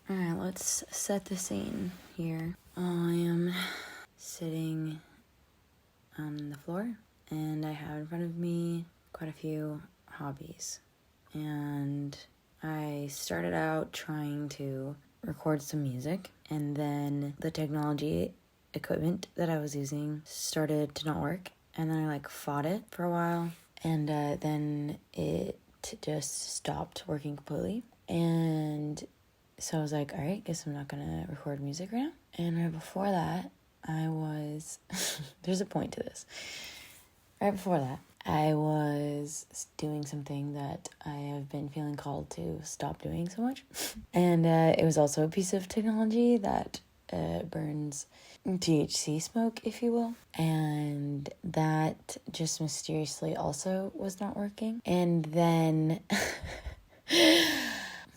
Alright, let's set the scene here. I am sitting on the floor, and I have in front of me quite a few hobbies. And I started out trying to record some music, and then the technology equipment that I was using started to not work, and then I fought it for a while, and then it just stopped working completely. And so I was like, all right, guess I'm not gonna record music right now. And right before that, I was there's a point to this. Right before that, I was doing something that I have been feeling called to stop doing so much. And it was also a piece of technology that burns THC smoke, if you will. And that just mysteriously also was not working. And then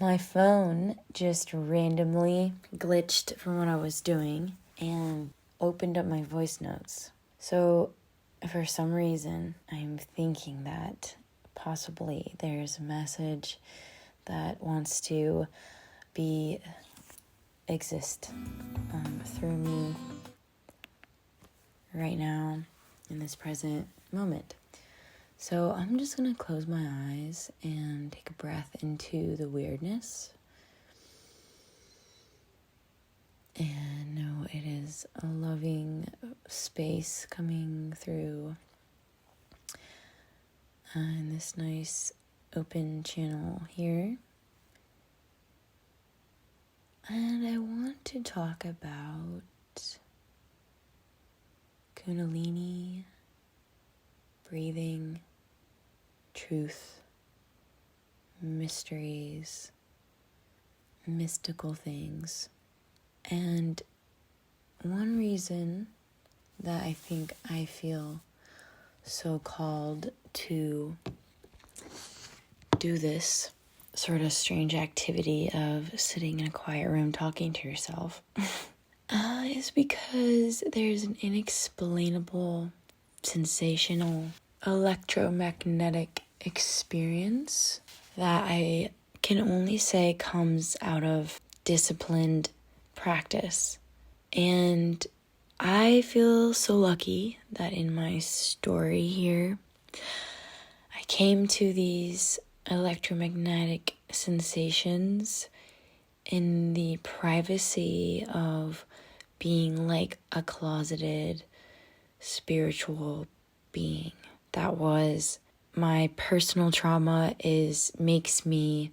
my phone just randomly glitched from what I was doing and opened up my voice notes. So for some reason, I'm thinking that possibly there's a message that wants to exist through me right now in this present moment. So I'm just going to close my eyes and take a breath into the weirdness. And know it is a loving space coming through in this nice open channel here. And I want to talk about Kundalini, breathing, truth, mysteries, mystical things. And one reason that I think I feel so called to do this sort of strange activity of sitting in a quiet room talking to yourself is because there's an inexplainable, sensational, electromagnetic experience that I can only say comes out of disciplined practice. And I feel so lucky that in my story here, I came to these electromagnetic sensations in the privacy of being like a closeted spiritual being. That was my personal trauma makes me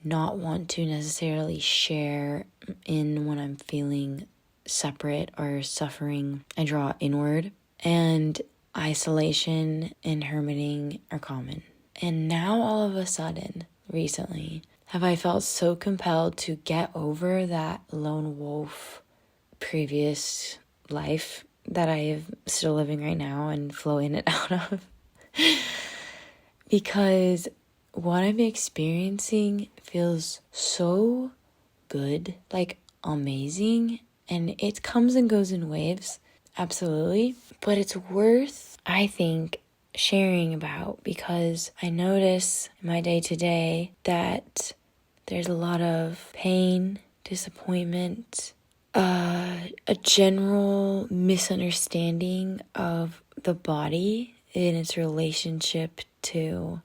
not want to necessarily share in when I'm feeling separate or suffering. I draw inward, and isolation and hermiting are common. And now all of a sudden, recently, have I felt so compelled to get over that lone wolf previous life that I am still living right now and flow in and out of. Because what I'm experiencing feels so good, amazing, and it comes and goes in waves, absolutely. But it's worth, I think, sharing about, because I notice in my day-to-day that there's a lot of pain, disappointment, a general misunderstanding of the body in its relationship to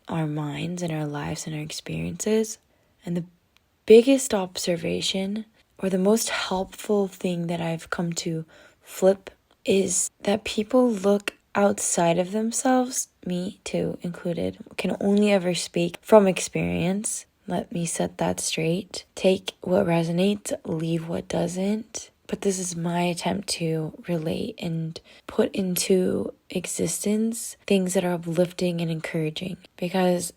our minds and our lives and our experiences. And the biggest observation, or the most helpful thing that I've come to flip, is that people look outside of themselves, me too included, can only ever speak from experience. Let me set that straight. Take what resonates, leave what doesn't. But this is my attempt to relate and put into existence things that are uplifting and encouraging. Because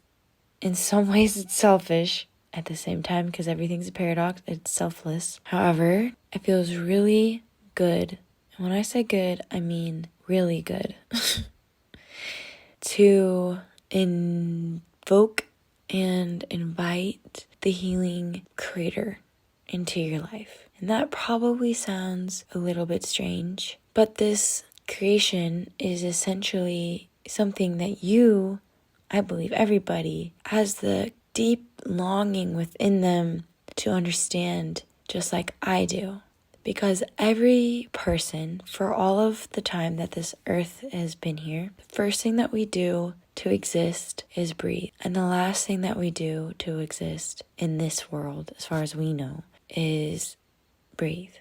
in some ways it's selfish. At the same time, because everything's a paradox, it's selfless. However, it feels really good. And when I say good, I mean really good. To invoke and invite the healing creator into your life. And that probably sounds a little bit strange, but this creation is essentially something that I believe everybody has the deep longing within them to understand just like I do. Because every person, for all of the time that this earth has been here, the first thing that we do to exist is breathe. And the last thing that we do to exist in this world, as far as we know, is breathe.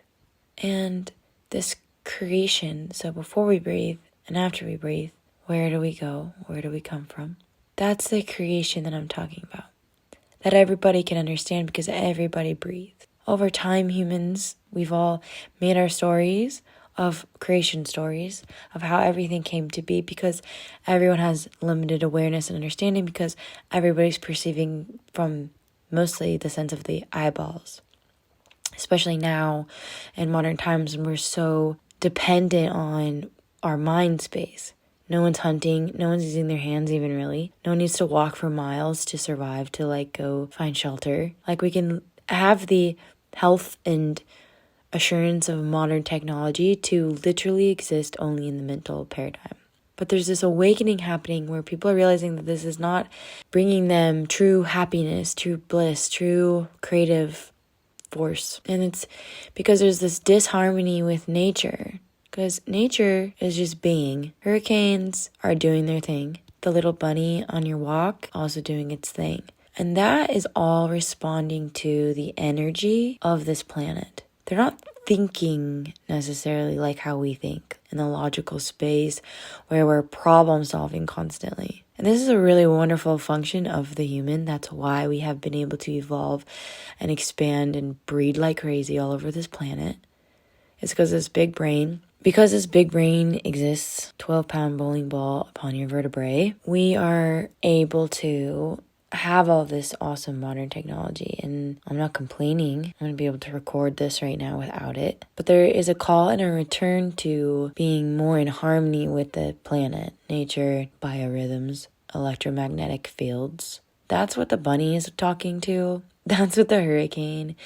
And this creation, so before we breathe and after we breathe, where do we go? Where do we come from? That's the creation that I'm talking about. That everybody can understand because everybody breathes. Over time, humans, we've all made our stories of creation stories of how everything came to be because everyone has limited awareness and understanding because everybody's perceiving from mostly the sense of the eyeballs. Especially now in modern times when we're so dependent on our mind space. No one's hunting. No one's using their hands even really. No one needs to walk for miles to survive, to go find shelter. We can have the health and assurance of modern technology to literally exist only in the mental paradigm. But there's this awakening happening where people are realizing that this is not bringing them true happiness, true bliss, true creative force. And it's because there's this disharmony with nature. Because nature is just being. Hurricanes are doing their thing. The little bunny on your walk also doing its thing. And that is all responding to the energy of this planet. They're not thinking necessarily like how we think in the logical space where we're problem solving constantly. And this is a really wonderful function of the human. That's why we have been able to evolve and expand and breed like crazy all over this planet. It's because this big brain exists, 12-pound bowling ball upon your vertebrae, we are able to have all this awesome modern technology. And I'm not complaining. I'm going to be able to record this right now without it. But there is a call and a return to being more in harmony with the planet, nature, biorhythms, electromagnetic fields. That's what the bunny is talking to. That's what the hurricane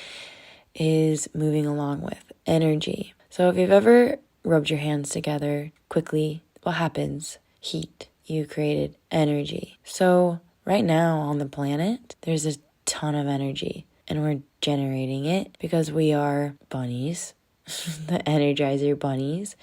is moving along with. Energy. So if you've ever rubbed your hands together quickly, what happens? Heat. You created energy. So right now on the planet, there's a ton of energy and we're generating it because we are bunnies, the energizer bunnies,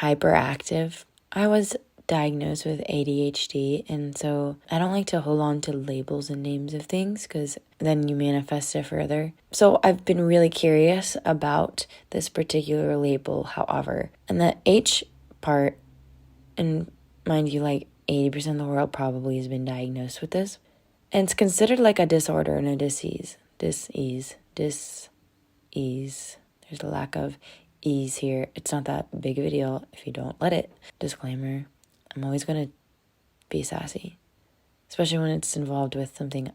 hyperactive. I was diagnosed with ADHD, and so I don't like to hold on to labels and names of things because then you manifest it further. So I've been really curious about this particular label, however, and the H part, and mind you, 80% of the world probably has been diagnosed with this, and it's considered like a disorder and a disease. Dis-ease. There's a lack of ease here. It's not that big of a deal if you don't let it. Disclaimer. I'm always going to be sassy, especially when it's involved with something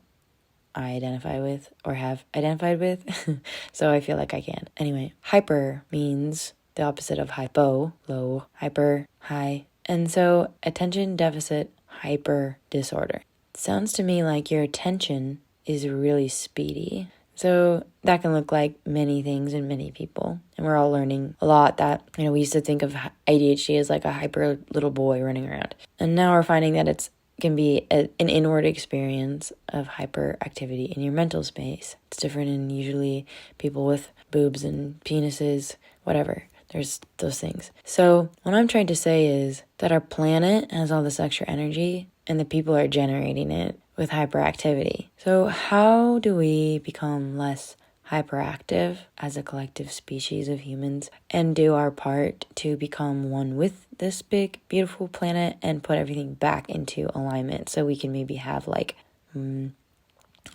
I identify with or have identified with, so I feel like I can. Anyway, hyper means the opposite of hypo, low, hyper, high, and so attention deficit hyper disorder. Sounds to me like your attention is really speedy. So that can look like many things in many people. And we're all learning a lot that, we used to think of ADHD as like a hyper little boy running around. And now we're finding that it can be an inward experience of hyperactivity in your mental space. It's different in usually people with boobs and penises, whatever. There's those things. So what I'm trying to say is that our planet has all this extra energy and the people are generating it with hyperactivity. So how do we become less hyperactive as a collective species of humans and do our part to become one with this big, beautiful planet and put everything back into alignment so we can maybe have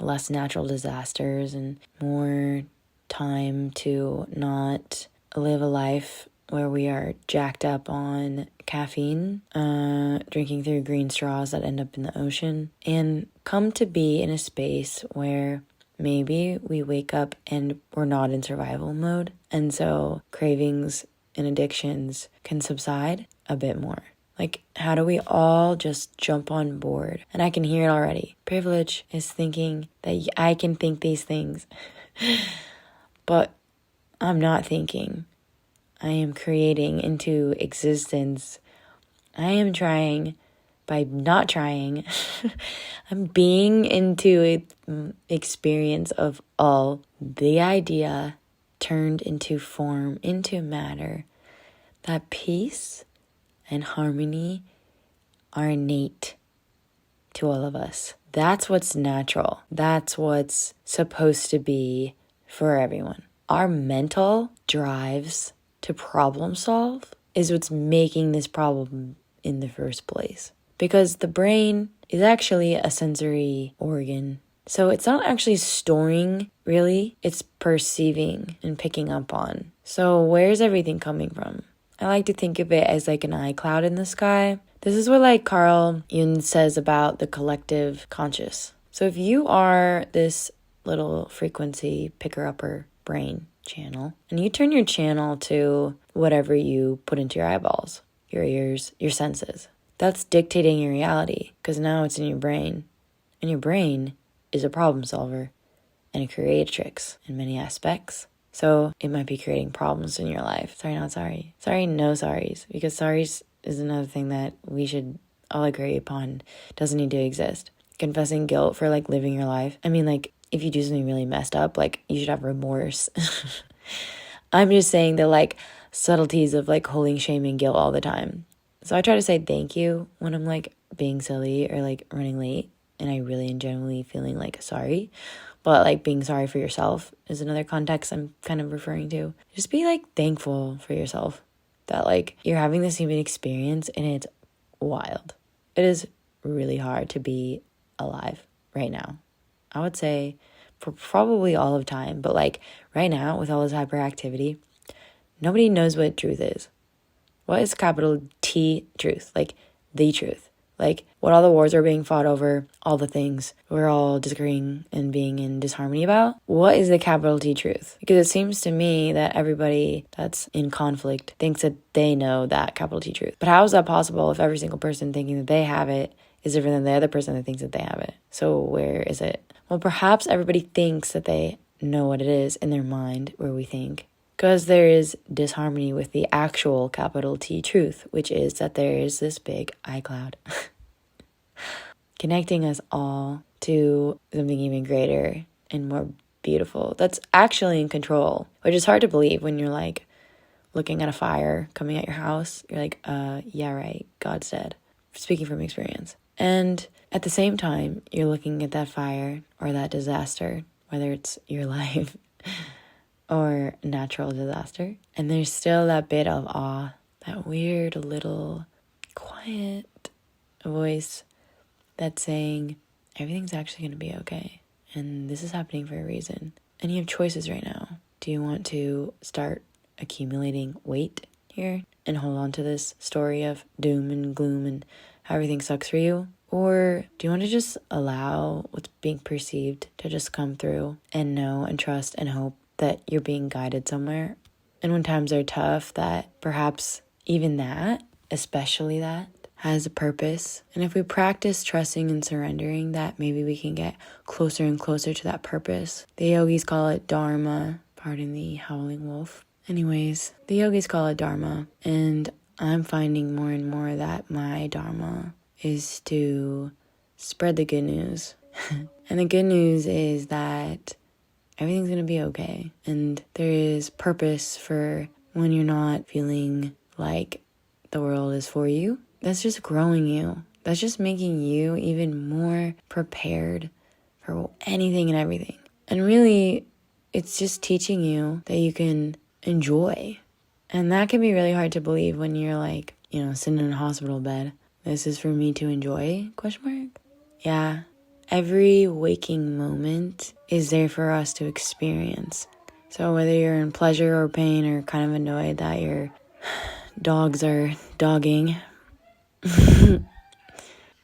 less natural disasters and more time to not live a life where we are jacked up on caffeine, drinking through green straws that end up in the ocean, and come to be in a space where maybe we wake up and we're not in survival mode, and so cravings and addictions can subside a bit more. How do we all just jump on board? And I can hear it already. Privilege is thinking that I can think these things, but I'm not thinking. I am creating into existence. I am trying by not trying. I'm being into an experience of all the idea turned into form, into matter, that peace and harmony are innate to all of us. That's what's natural. That's what's supposed to be for everyone. Our mental drives to problem solve is what's making this problem in the first place. Because the brain is actually a sensory organ. So it's not actually storing, really. It's perceiving and picking up on. So where's everything coming from? I like to think of it as like an iCloud in the sky. This is what like Carl Jung says about the collective conscious. So if you are this little frequency picker-upper brain channel, and you turn your channel to whatever you put into your eyeballs, your ears, your senses, that's dictating your reality because now it's in your brain. And your brain is a problem solver and a creatrix in many aspects. So it might be creating problems in your life. Sorry, not sorry. Sorry, no sorries. Because sorries is another thing that we should all agree upon doesn't need to exist. Confessing guilt for like living your life. I mean, like if you do something really messed up, like you should have remorse. I'm just saying the like subtleties of like holding shame and guilt all the time. So I try to say thank you when I'm like being silly or like running late and I really and genuinely feeling like sorry. But like being sorry for yourself is another context I'm kind of referring to. Just be like thankful for yourself that like you're having this human experience and it's wild. It is really hard to be alive right now. I would say for probably all of time, but like right now with all this hyperactivity, nobody knows what truth is. What is capital T truth? Like the truth. Like what all the wars are being fought over, all the things we're all disagreeing and being in disharmony about. What is the capital T truth? Because it seems to me that everybody that's in conflict thinks that they know that capital T truth. But how is that possible if every single person thinking that they have it is different than the other person that thinks that they have it? So where is it? Well, perhaps everybody thinks that they know what it is in their mind where we think. Because there is disharmony with the actual capital T truth, which is that there is this big iCloud connecting us all to something even greater and more beautiful that's actually in control, which is hard to believe when you're like looking at a fire coming at your house. You're like, yeah, right, God said, speaking from experience. And at the same time, you're looking at that fire or that disaster, whether it's your life or natural disaster. And there's still that bit of awe, that weird little quiet voice that's saying, everything's actually going to be okay. And this is happening for a reason. And you have choices right now. Do you want to start accumulating weight here and hold on to this story of doom and gloom and how everything sucks for you? Or do you want to just allow what's being perceived to just come through and know and trust and hope that you're being guided somewhere? And when times are tough, that perhaps even that, especially that, has a purpose. And if we practice trusting and surrendering, that maybe we can get closer and closer to that purpose. The yogis call it dharma. Pardon the howling wolf. Anyways, the yogis call it dharma. And I'm finding more and more that my dharma is to spread the good news. And the good news is that everything's going to be okay. And there is purpose for when you're not feeling like the world is for you. That's just growing you. That's just making you even more prepared for anything and everything. And really, it's just teaching you that you can enjoy. And that can be really hard to believe when you're like, sitting in a hospital bed. This is for me to enjoy? ? Yeah. Every waking moment is there for us to experience. So whether you're in pleasure or pain or kind of annoyed that your dogs are dogging and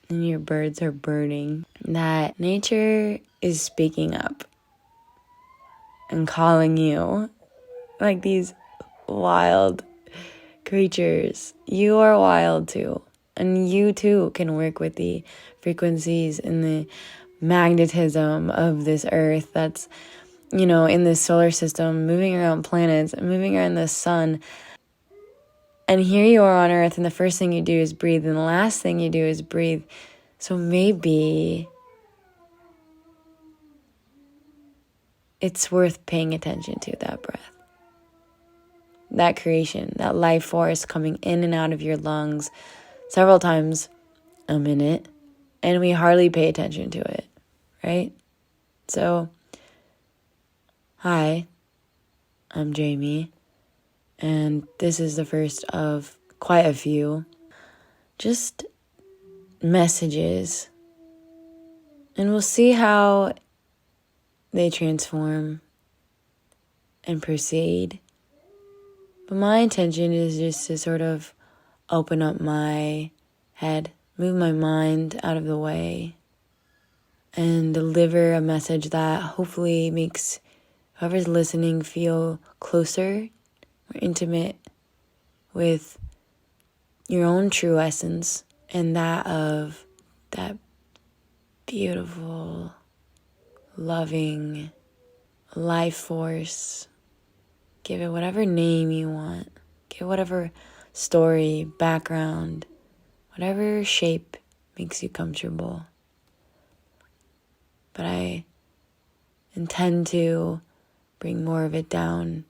your birds are birding, that nature is speaking up and calling you like these wild creatures. You are wild too. And you too can work with the frequencies and the magnetism of this earth that's, in this solar system, moving around planets, moving around the sun. And here you are on earth, and the first thing you do is breathe, and the last thing you do is breathe. So maybe it's worth paying attention to that breath. That creation, that life force coming in and out of your lungs several times a minute, and we hardly pay attention to it, right? So, hi, I'm Jamie, and this is the first of quite a few just messages, and we'll see how they transform and proceed. But my intention is just to sort of open up my head, move my mind out of the way, and deliver a message that hopefully makes whoever's listening feel closer, more intimate with your own true essence and that of that beautiful, loving life force. Give it whatever name you want. Give it whatever story, background, whatever shape makes you comfortable. But I intend to bring more of it down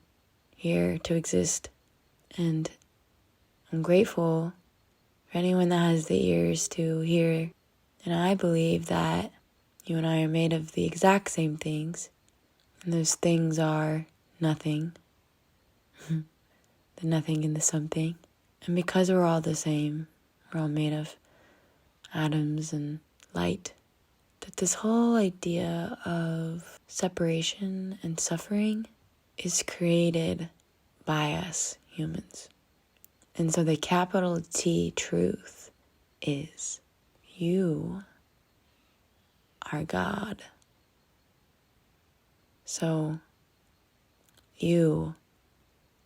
here to exist. And I'm grateful for anyone that has the ears to hear. And I believe that you and I are made of the exact same things. And those things are nothing. The nothing and the something. And because we're all the same, we're all made of atoms and light, that this whole idea of separation and suffering is created by us humans. And so the capital T truth is you are God. So you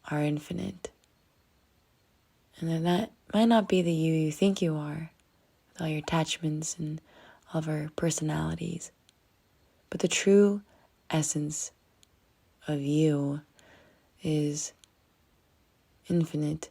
are infinite. And then that might not be the you think you are, with all your attachments and all of our personalities. But the true essence of you is infinite